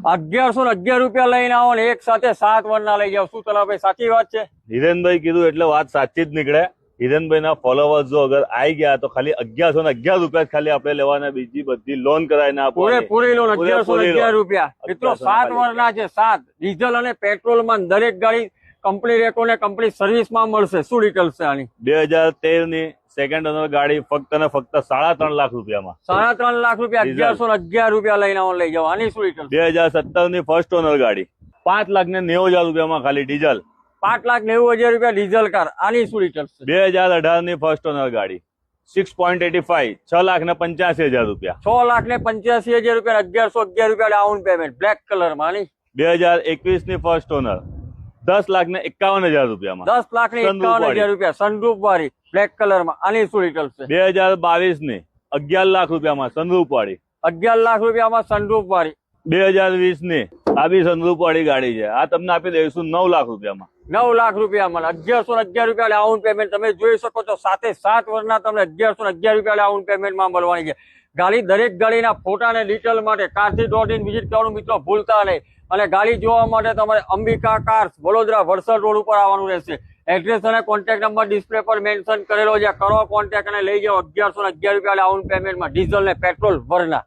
1111 રૂપિયા લઈને આવો ને એક સાથે 7 વરના લઈ જાવ। શું તલાભાઈ સાચી વાત છે? હિરેનભાઈ કીધું એટલે વાત સાચી જ નીકળે। હિરેનભાઈ ના ફોલોવર્સ જો અગર આવી ગયા તો ખાલી 1111 રૂપિયા ખાલી આપણે લેવાના, બીજી બધી લોન કરાવીને આપવાની। પૂરી લોન 1111 રૂપિયા। મિત્રો 7 વરના છે, 7 ડીઝલ અને પેટ્રોલ માં દરેક ગાડી કંપની રેકો ને કંપની સર્વિસ માં મળશે। શું ડિટેલ્સ છે આની? 2013 ની સેકન્ડ ઓનર ગાડી ફક્ત ને ફક્ત 3.5 લાખ રૂપિયામાં। 3.5 લાખ રૂપિયા 1111 રૂપિયા લઈને આવો લઈ જાવ। આની શું ડિટેલ્સ? 2017 ની ફર્સ્ટ ઓનર ગાડી 5,90,000 રૂપિયામાં ખાલી ડીઝલ। 5,90,000 રૂપિયા ડીઝલ કાર। આની શું ડિટેલ્સ છે? 2018 ની ફર્સ્ટ ઓનર ગાડી 6.85 6,85,000 રૂપિયા। 6,85,000 રૂપિયા 1111 રૂપિયા ડાઉન પેમેન્ટ બ્લેક કલર માં। આની 2021 ની ફર્સ્ટ ઓનર 10,51,000 રૂપિયામાં। 10,51,000 રૂપિયા સનરૂફ વાળી બ્લેક કલર માં। આની શું ડિટેલ્સ છે? 2022 ની 11 લાખ રૂપિયામાં સનરૂફ વાળી। 11 લાખ રૂપિયામાં સનરૂફ વાળી। 2020 ની આ બી સનરૂફ વાળી ગાડી છે। આ તમને આપી દઈશું 9 લાખ રૂપિયામાં। 9 લાખ રૂપિયામાં 1111 રૂપિયા ડાઉન પેમેન્ટ। તમે જોઈ શકો છો સાથે 7 વર્ષના તમને 1111 રૂપિયા ડાઉન પેમેન્ટમાં મળવાની છે। ગાડી દરેક ગાડીના ફોટા અને ડિટેલ માટે કારથી.in વિઝિટ કરવાનું મિત્રો ભૂલતા નહીં। અને ગાડી જોવા માટે તમારે અંબિકા કાર્સ વડોદરા વલસાડ રોડ ઉપર આવવાનું રહેશે। એડ્રેસ અને કોન્ટેક્ટ નંબર ડિસ્પ્લે પર મેન્શન કરેલો છે। કરો કોન્ટેક્ટ અને લઈ જાઓ 1111 રૂપિયા ડાઉન પેમેન્ટમાં ડીઝલ ને પેટ્રોલ વરના।